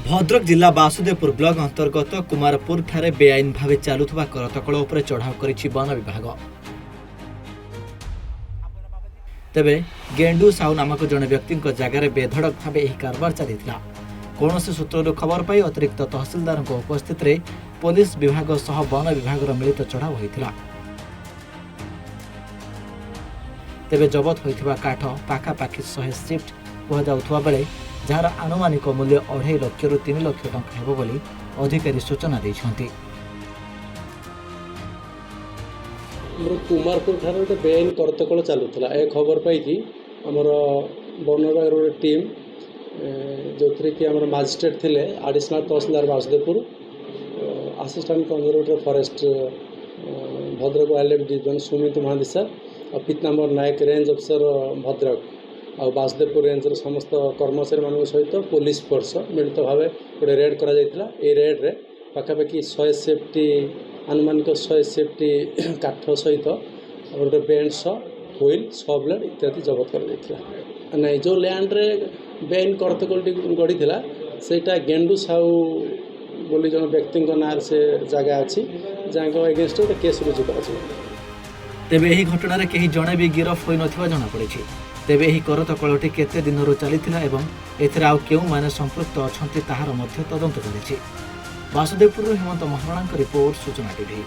भद्रक जिला बासुदेवपुर ब्लॉक अंतर्गत कुमारपुर ठारे बेआईन भावे चालुवा करतकल उपर चढ़ाव करिछि वन विभाग। तेबे गेंडू साहू नामक जड़े व्यक्ति जगार बेधड़क भावे यह कारबार चलीथिला। कौनसी सूत्रରୁ खबर पाई अतिरिक्त तहसीलदार उपस्थित रे पुलिस विभाग सह वन विभाग मिलित चढ़ाव होइथिला। तेबे जबत होइथिबा काठ पाखापाखि 100 शिफ्ट कुहाଯାଉଥିବା बेले जार आनुमानिक मूल्य 2.5 लाख रु 3 लाख टंका हेबो बोली अधिकारी सूचना दैछंती। कुमारपुर ठारे गोटे बेआईन करतकल चलुला ए खबर पाई आमर वन विभाग गोटे टीम जो थी कि आम मजिस्ट्रेट थे additional tehsildar Basudevpur assistant conservator forest Bhadrak wild life division Sumit Mahadisha और पित number Nayak range officer Bhadrak और बासुदेवपुर रेंजर समस्त कर्मचारी मान सहित पुलिस फोर्स मिलित भाव गोटे रेड कर रेड्रे पाखापाखि 100 सेफ्टी आनुमानिक 100 सेफ्टी काठ सहित गोटे बेंच हुईल सौ ब्लेड इत्यादि जबत कर नहीं जो लैंड रे बेआईन करतकलटी गढ़ी सेटा गेंडू साहू बोली जन व्यक्ति ना से जगह अच्छी जहाँ एगेन्स्ट गोटे केस रुजु कर। तेबे एही घटना कहीं जड़े भी गिरफ होई नथिबा जଣା पड़िछि। तेबे एही करतकलटी केते दिनरु चलीथिला एवं एथिरे आउ केउ माने संपृक्त अछंती ताहार मध्य तदंत चलिछि। बासुदेवपुर हेमंत महाराणांक रिपोर्ट सूचना टीवी।